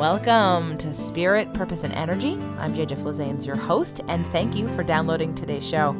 Welcome to Spirit, Purpose, and Energy. I'm JJ Flizanes, your host, and thank you for downloading today's show.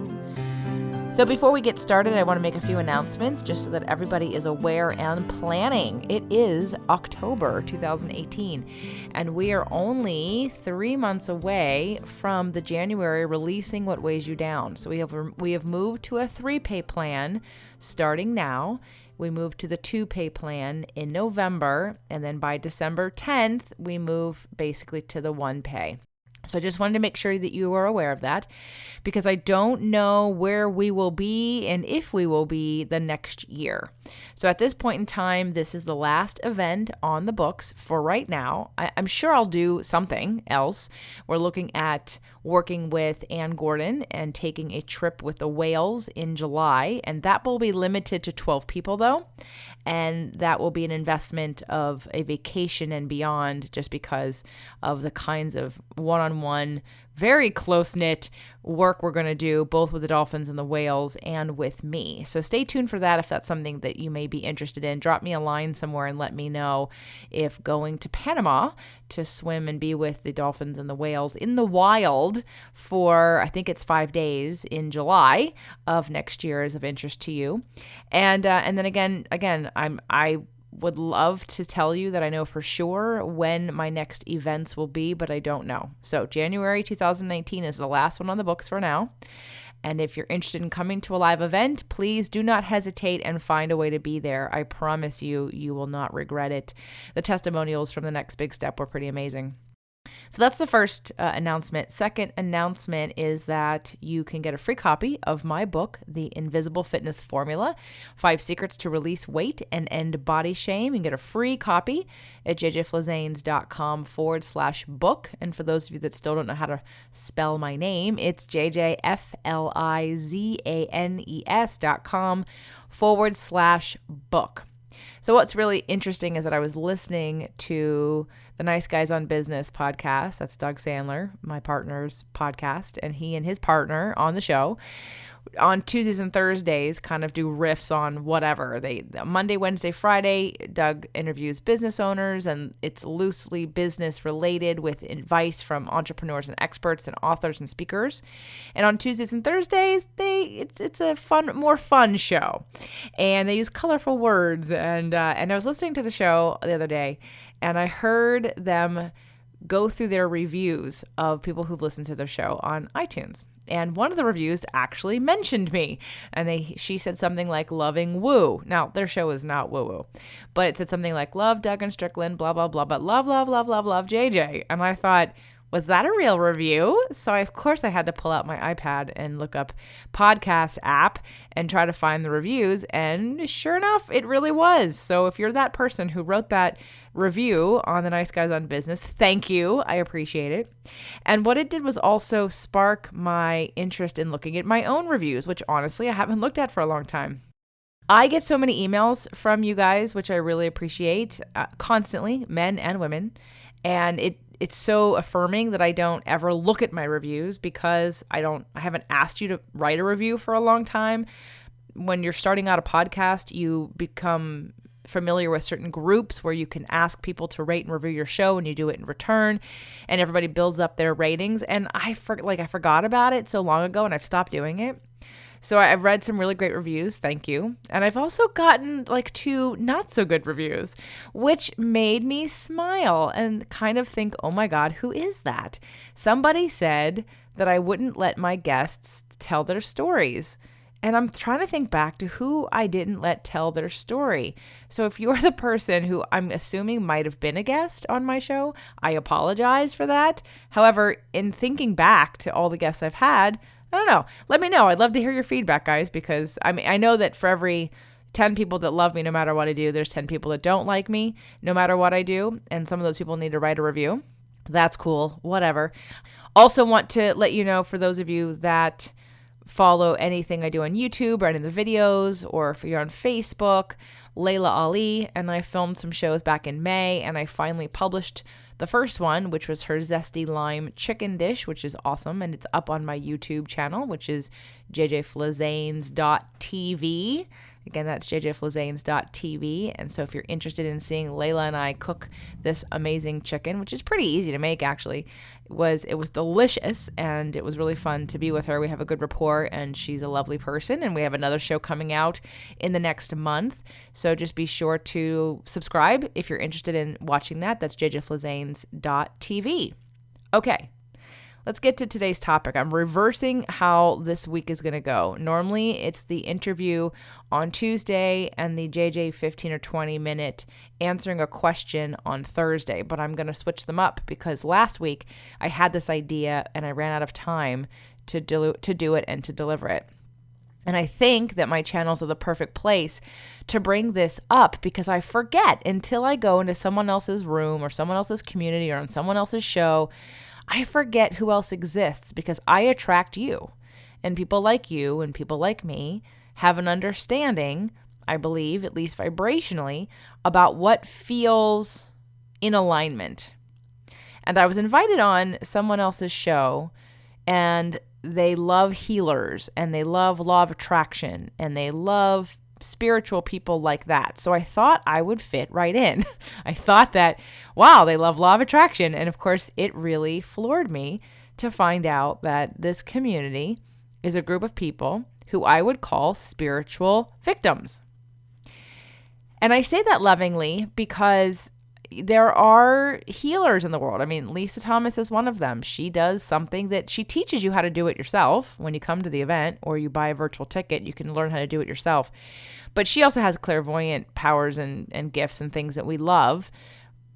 So before we get started, I want to make a few announcements just so that everybody is aware and planning. It is October 2018, and we are only 3 months away from the January releasing What Weighs You Down. So we have moved to a 3-pay plan starting now. We moved to the 2-pay plan in November, and then by December 10th, we move basically to the 1-pay. So I just wanted to make sure that you are aware of that, because I don't know where we will be and if we will be the next year. So at this point in time, this is the last event on the books for right now. I'm sure I'll do something else. We're looking at working with Ann Gordon and taking a trip with the whales in July, and that will be limited to 12 people though. And that will be an investment of a vacation and beyond, just because of the kinds of one-on-one, very close-knit work we're going to do, both with the dolphins and the whales and with me. So stay tuned for that if that's something that you may be interested in. Drop me a line somewhere and let me know if going to Panama to swim and be with the dolphins and the whales in the wild for, I think it's 5 days in July of next year is of interest to you. And then again, I would love to tell you that I know for sure when my next events will be, but I don't know. So January 2019 is the last one on the books for now. And if you're interested in coming to a live event, please do not hesitate and find a way to be there. I promise you, you will not regret it. The testimonials from the next big step were pretty amazing. So that's the first announcement. Second announcement is that you can get a free copy of my book, The Invisible Fitness Formula, 5 Secrets to Release Weight and End Body Shame. You can get a free copy at jjflizanes.com/book. And for those of you that still don't know how to spell my name, it's jjflizanes.com/book. So what's really interesting is that I was listening to the Nice Guys on Business podcast. That's Doug Sandler, my partner's podcast, and he and his partner on the show on Tuesdays and Thursdays kind of do riffs on whatever. Monday, Wednesday, Friday, Doug interviews business owners, and it's loosely business related with advice from entrepreneurs and experts and authors and speakers. And on Tuesdays and Thursdays, it's a more fun show, and they use colorful words. And I was listening to the show the other day, and I heard them go through their reviews of people who've listened to their show on iTunes. And one of the reviews actually mentioned me, and she said something like loving woo. Now, their show is not woo-woo, but it said something like love Doug and Strickland, blah, blah, blah, but love, love, love, love, love JJ. And I thought, was that a real review? So of course I had to pull out my iPad and look up podcast app and try to find the reviews. And sure enough, it really was. So if you're that person who wrote that review on the Nice Guys on Business, thank you. I appreciate it. And what it did was also spark my interest in looking at my own reviews, which honestly I haven't looked at for a long time. I get so many emails from you guys, which I really appreciate, constantly, men and women. And it's so affirming that I don't ever look at my reviews, because I haven't asked you to write a review for a long time. When you're starting out a podcast, you become familiar with certain groups where you can ask people to rate and review your show, and you do it in return, and everybody builds up their ratings. And I forgot about it so long ago, and I've stopped doing it. So I've read some really great reviews. Thank you. And I've also gotten 2 not so good reviews, which made me smile and kind of think, oh my God, who is that? Somebody said that I wouldn't let my guests tell their stories. And I'm trying to think back to who I didn't let tell their story. So if you're the person who I'm assuming might have been a guest on my show, I apologize for that. However, in thinking back to all the guests I've had, I don't know. Let me know. I'd love to hear your feedback, guys, because I know that for every 10 people that love me no matter what I do, there's 10 people that don't like me no matter what I do. And some of those people need to write a review. That's cool. Whatever. Also want to let you know, for those of you that follow anything I do on YouTube or any of the videos, or if you're on Facebook, Layla Ali, and I filmed some shows back in May, and I finally published the first one, which was her zesty lime chicken dish, which is awesome, and it's up on my YouTube channel, which is jjflizanes.tv. Again, that's jjflizanes.tv. And so if you're interested in seeing Layla and I cook this amazing chicken, which is pretty easy to make actually, it was delicious, and it was really fun to be with her. We have a good rapport, and she's a lovely person, and we have another show coming out in the next month. So just be sure to subscribe if you're interested in watching that. That's jjflizanes.tv. Okay. Let's get to today's topic. I'm reversing how this week is going to go. Normally, it's the interview on Tuesday and the JJ 15 or 20 minute answering a question on Thursday, but I'm going to switch them up because last week I had this idea and I ran out of time to do it and to deliver it. And I think that my channels are the perfect place to bring this up because I forget until I go into someone else's room or someone else's community or on someone else's show. I forget who else exists because I attract you, and people like you and people like me have an understanding, I believe, at least vibrationally, about what feels in alignment. And I was invited on someone else's show, and they love healers, and they love law of attraction, and they love spiritual people like that. So I thought I would fit right in. I thought that, wow, they love law of attraction. And of course, it really floored me to find out that this community is a group of people who I would call spiritual victims. And I say that lovingly because there are healers in the world. I mean, Lisa Thomas is one of them. She does something that she teaches you how to do it yourself. When you come to the event or you buy a virtual ticket, you can learn how to do it yourself. But she also has clairvoyant powers and gifts and things that we love.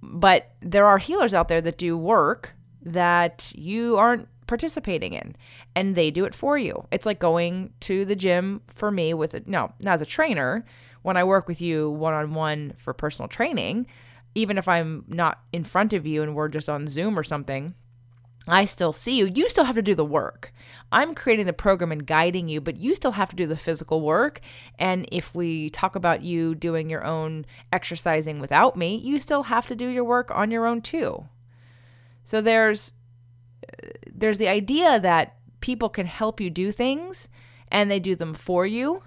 But there are healers out there that do work that you aren't participating in, and they do it for you. It's like going to the gym for me not as a trainer. When I work with you one-on-one for personal training, even if I'm not in front of you and we're just on Zoom or something, I still see you. You still have to do the work. I'm creating the program and guiding you, but you still have to do the physical work. And if we talk about you doing your own exercising without me, you still have to do your work on your own too. So there's the idea that people can help you do things and they do them for you,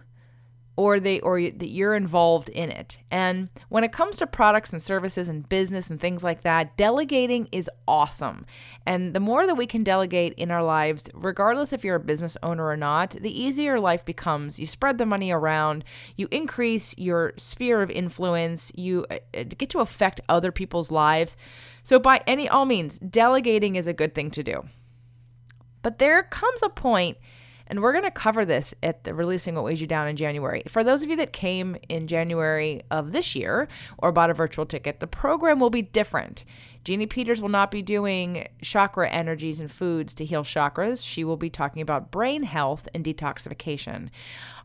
or that you're involved in it. And when it comes to products and services and business and things like that, delegating is awesome. And the more that we can delegate in our lives, regardless if you're a business owner or not, the easier life becomes. You spread the money around, you increase your sphere of influence, you get to affect other people's lives. So by all means, delegating is a good thing to do. But there comes a point, and we're going to cover this at the Releasing What Weighs You Down in January. For those of you that came in January of this year or bought a virtual ticket, the program will be different. Jeannie Peters will not be doing chakra energies and foods to heal chakras. She will be talking about brain health and detoxification.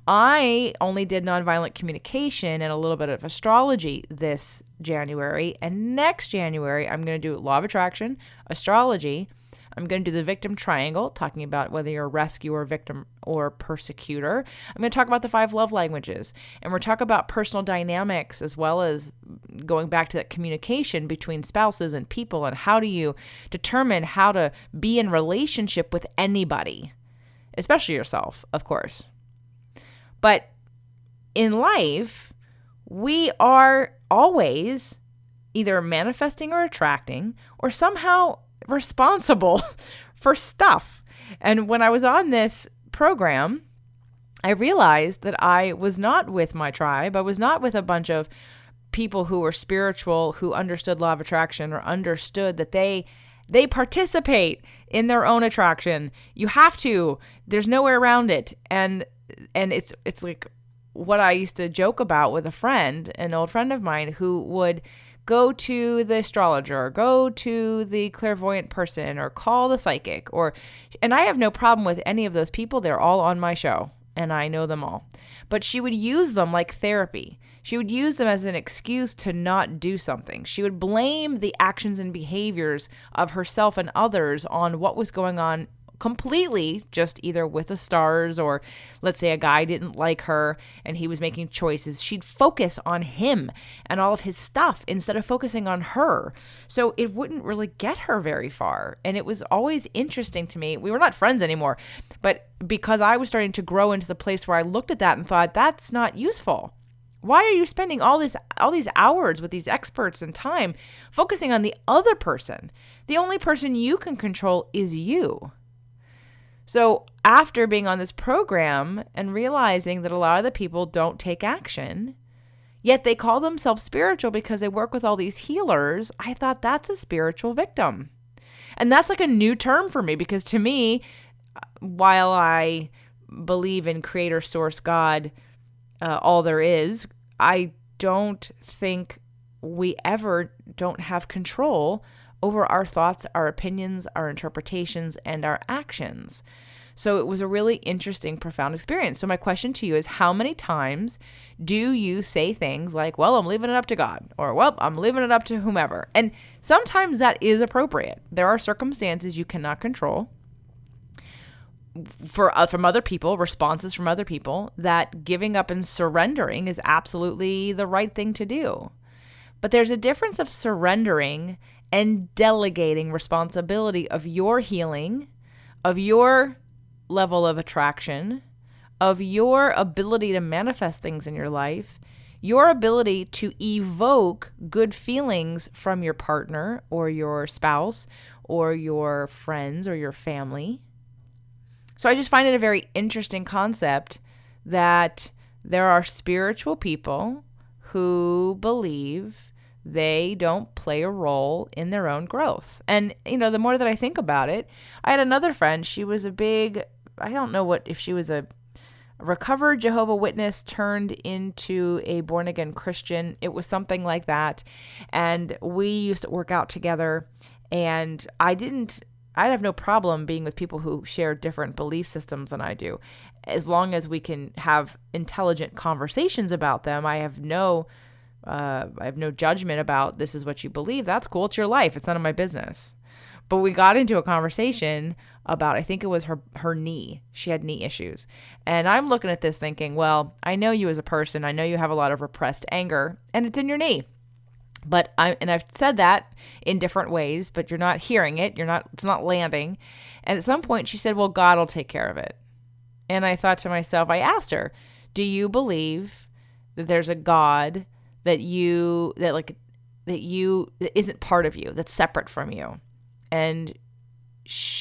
I only did nonviolent communication and a little bit of astrology this January. And next January, I'm going to do law of attraction, astrology. I'm going to do the victim triangle, talking about whether you're a rescuer, victim, or persecutor. I'm going to talk about the 5 love languages. And we're talking about personal dynamics as well as going back to that communication between spouses and people, and how do you determine how to be in relationship with anybody, especially yourself, of course. But in life, we are always either manifesting or attracting or somehow responsible for stuff. And when I was on this program, I realized that I was not with my tribe. I was not with a bunch of people who were spiritual, who understood law of attraction or understood that they participate in their own attraction. You have to. There's no way around it. And it's like what I used to joke about with a friend, an old friend of mine, who would go to the astrologer, or go to the clairvoyant person, or call the psychic, and I have no problem with any of those people. They're all on my show and I know them all. But she would use them like therapy. She would use them as an excuse to not do something. She would blame the actions and behaviors of herself and others on what was going on completely just either with the stars, or let's say a guy didn't like her and he was making choices, she'd focus on him and all of his stuff instead of focusing on her. So it wouldn't really get her very far. And it was always interesting to me. We were not friends anymore, but because I was starting to grow into the place where I looked at that and thought, that's not useful. Why are you spending all these hours with these experts and time focusing on the other person? The only person you can control is you. So after being on this program and realizing that a lot of the people don't take action, yet they call themselves spiritual because they work with all these healers, I thought that's a spiritual victim. And that's like a new term for me, because to me, while I believe in creator, source, God, all there is, I don't think we ever don't have control over our thoughts, our opinions, our interpretations, and our actions. So it was a really interesting, profound experience. So my question to you is, how many times do you say things like, well, I'm leaving it up to God, or, well, I'm leaving it up to whomever? And sometimes that is appropriate. There are circumstances you cannot control from other people, responses from other people, that giving up and surrendering is absolutely the right thing to do. But there's a difference of surrendering and delegating responsibility of your healing, of your level of attraction, of your ability to manifest things in your life, your ability to evoke good feelings from your partner or your spouse or your friends or your family. So I just find it a very interesting concept that there are spiritual people who believe they don't play a role in their own growth. And, the more that I think about it, I had another friend. She was I don't know if she was a recovered Jehovah's Witness turned into a born-again Christian. It was something like that. And we used to work out together. And I'd have no problem being with people who share different belief systems than I do. As long as we can have intelligent conversations about them, I have no judgment about this is what you believe. That's cool. It's your life. It's none of my business. But we got into a conversation about, I think it was her knee. She had knee issues. And I'm looking at this thinking, well, I know you as a person. I know you have a lot of repressed anger, and it's in your knee. But I've said that in different ways, but you're not hearing it. It's not landing. And at some point she said, well, God will take care of it. And I thought to myself, I asked her, do you believe that there's a God that isn't part of you, that's separate from you? And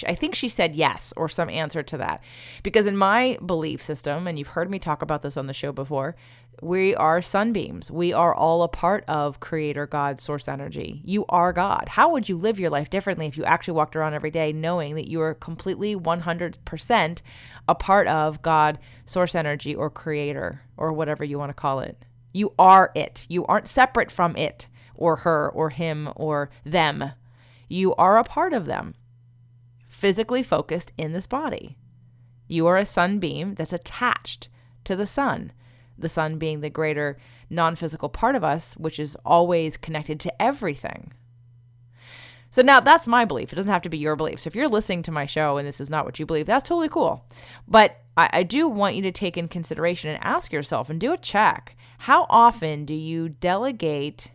I think she said yes, or some answer to that. Because in my belief system, and you've heard me talk about this on the show before, we are sunbeams. We are all a part of Creator God, Source Energy. You are God. How would you live your life differently if you actually walked around every day knowing that you are completely 100% a part of God, Source Energy, or Creator, or whatever you want to call it? You are it. You aren't separate from it, or her, or him, or them. You are a part of them, physically focused in this body. You are a sunbeam that's attached to the sun being the greater non-physical part of us, which is always connected to everything. So now that's my belief. It doesn't have to be your belief. So if you're listening to my show and this is not what you believe, that's totally cool. But I do want you to take in consideration and ask yourself and do a check. How often do you delegate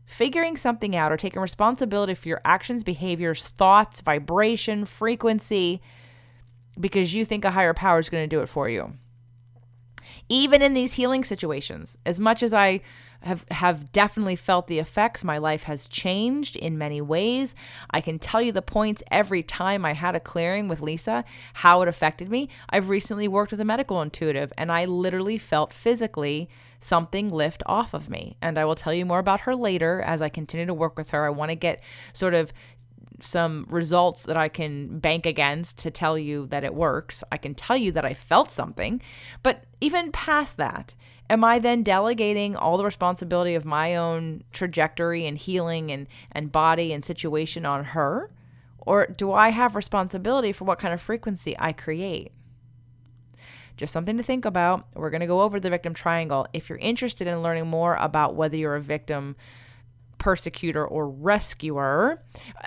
figuring something out or taking responsibility for your actions, behaviors, thoughts, vibration, frequency, because you think a higher power is going to do it for you? Even in these healing situations, as much as I have definitely felt the effects, my life has changed in many ways. I can tell you the points every time I had a clearing with Lisa, how it affected me. I've recently worked with a medical intuitive, and I literally felt physically something lift off of me. And I will tell you more about her later as I continue to work with her. I want to get sort of some results that I can bank against to tell you that it works. I can tell you that I felt something, but even past that, am I then delegating all the responsibility of my own trajectory and healing and body and situation on her? Or do I have responsibility for what kind of frequency I create? Just something to think about. We're going to go over the victim triangle. If you're interested in learning more about whether you're a victim persecutor or rescuer.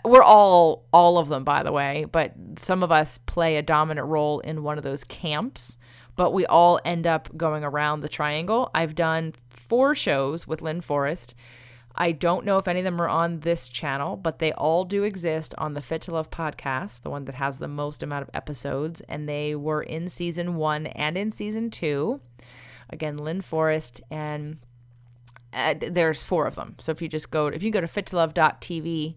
We're all of them, by the way, but some of us play a dominant role in one of those camps, but we all end up going around the triangle. I've done 4 shows with Lynn Forrest. I don't know if any of them are on this channel, but they all do exist on the Fit to Love podcast, the one that has the most amount of episodes, and they were in season 1 and in season 2. Again, Lynn Forrest, and there's 4 of them. So if you go to fittolove.tv,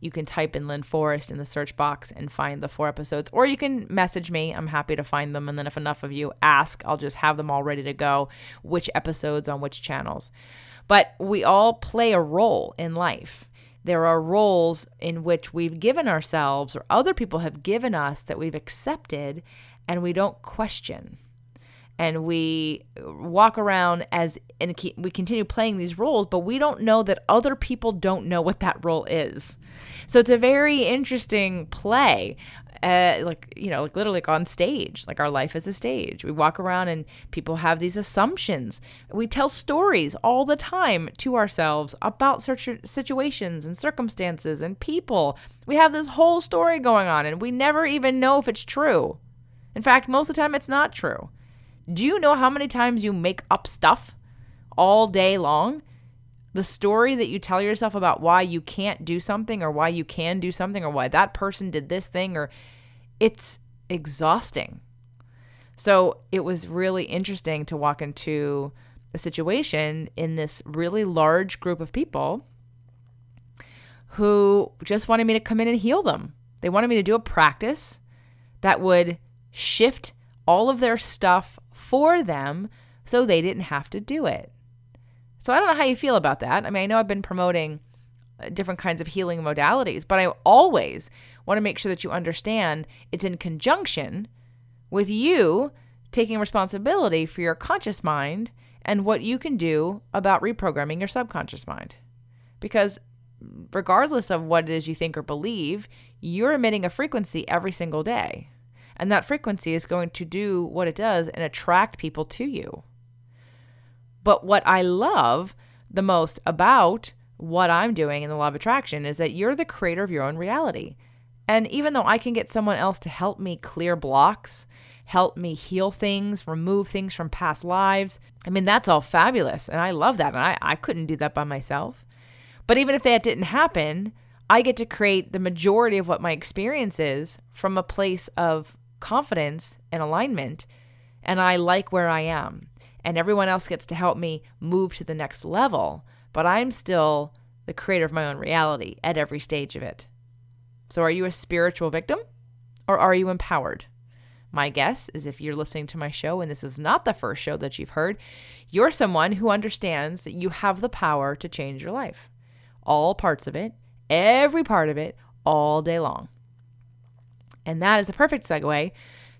you can type in Lynn Forrest in the search box and find the 4 episodes, or you can message me. I'm happy to find them. And then if enough of you ask, I'll just have them all ready to go, which episodes on which channels. But we all play a role in life. There are roles in which we've given ourselves or other people have given us that we've accepted and we don't question. And we walk around and we continue playing these roles, but we don't know that other people don't know what that role is. So it's a very interesting play. Literally like on stage, like our life is a stage. We walk around and people have these assumptions. We tell stories all the time to ourselves about situations and circumstances and people. We have this whole story going on and we never even know if it's true. In fact, most of the time it's not true. Do you know how many times you make up stuff all day long? The story that you tell yourself about why you can't do something or why you can do something or why that person did this thing, or it's exhausting. So it was really interesting to walk into a situation in this really large group of people who just wanted me to come in and heal them. They wanted me to do a practice that would shift all of their stuff for them so they didn't have to do it. So I don't know how you feel about that. I mean, I know I've been promoting different kinds of healing modalities, but I always want to make sure that you understand it's in conjunction with you taking responsibility for your conscious mind and what you can do about reprogramming your subconscious mind. Because regardless of what it is you think or believe, you're emitting a frequency every single day. And that frequency is going to do what it does and attract people to you. But what I love the most about what I'm doing in the law of attraction is that you're the creator of your own reality. And even though I can get someone else to help me clear blocks, help me heal things, remove things from past lives, I mean, that's all fabulous. And I love that. And I couldn't do that by myself. But even if that didn't happen, I get to create the majority of what my experience is from a place of confidence and alignment. And I like where I am. And everyone else gets to help me move to the next level, but I'm still the creator of my own reality at every stage of it. So are you a spiritual victim or are you empowered? My guess is if you're listening to my show and this is not the first show that you've heard, you're someone who understands that you have the power to change your life. All parts of it, every part of it, all day long. And that is a perfect segue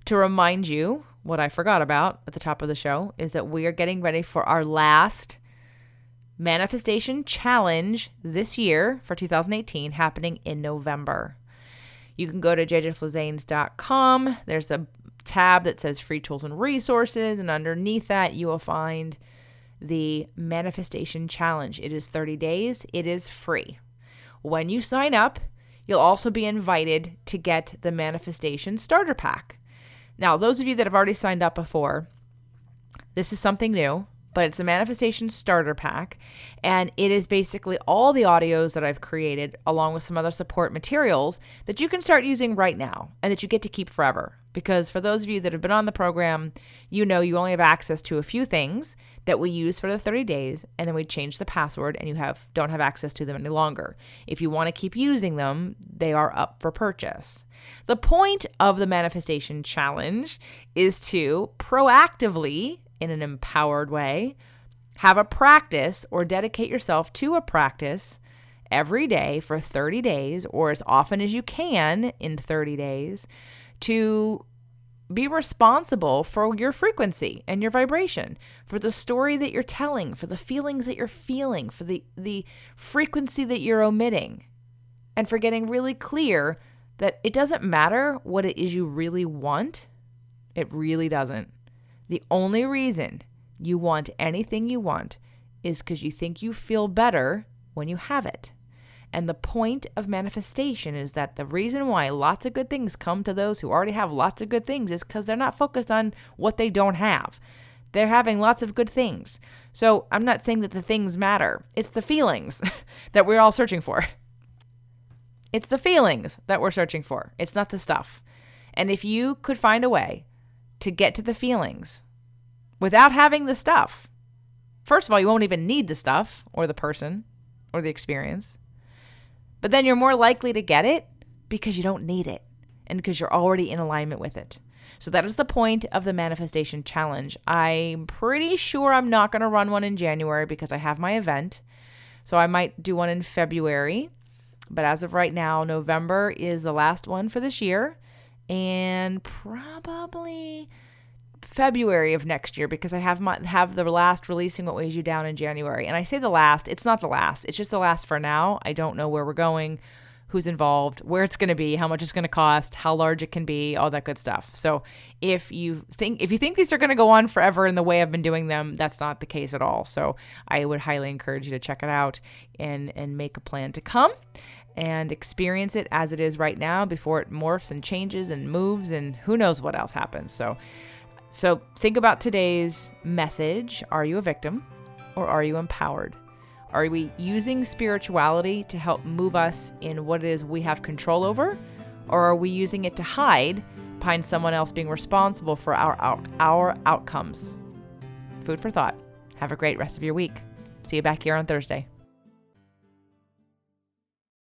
to remind you what I forgot about at the top of the show is that we are getting ready for our last manifestation challenge this year for 2018 happening in November. You can go to jjflizanes.com. There's a tab that says free tools and resources. And underneath that, you will find the manifestation challenge. It is 30 days. It is free. When you sign up, you'll also be invited to get the manifestation starter pack. Now, those of you that have already signed up before, this is something new, but it's a manifestation starter pack. And it is basically all the audios that I've created along with some other support materials that you can start using right now and that you get to keep forever. Because for those of you that have been on the program, you know you only have access to a few things that we use for the 30 days, and then we change the password and you don't have access to them any longer. If you want to keep using them, they are up for purchase. The point of the manifestation challenge is to proactively, in an empowered way, have a practice or dedicate yourself to a practice every day for 30 days or as often as you can in 30 days to be responsible for your frequency and your vibration, for the story that you're telling, for the feelings that you're feeling, for the frequency that you're omitting, and for getting really clear that it doesn't matter what it is you really want. It really doesn't. The only reason you want anything you want is because you think you feel better when you have it. And the point of manifestation is that the reason why lots of good things come to those who already have lots of good things is because they're not focused on what they don't have. They're having lots of good things. So I'm not saying that the things matter. It's the feelings that we're all searching for. It's the feelings that we're searching for. It's not the stuff. And if you could find a way to get to the feelings without having the stuff, first of all, you won't even need the stuff or the person or the experience. But then you're more likely to get it because you don't need it and because you're already in alignment with it. So that is the point of the manifestation challenge. I'm pretty sure I'm not going to run one in January because I have my event. So I might do one in February. But as of right now, November is the last one for this year. And probably February of next year because I have the last Releasing What Weighs You Down in January. And I say the last, it's not the last. It's just the last for now. I don't know where we're going, who's involved, where it's going to be, how much it's going to cost, how large it can be, all that good stuff. So if you think these are going to go on forever in the way I've been doing them, that's not the case at all. So I would highly encourage you to check it out and make a plan to come and experience it as it is right now before it morphs and changes and moves and who knows what else happens. So think about today's message. Are you a victim or are you empowered? Are we using spirituality to help move us in what it is we have control over? Or are we using it to hide behind someone else being responsible for our outcomes? Food for thought. Have a great rest of your week. See you back here on Thursday.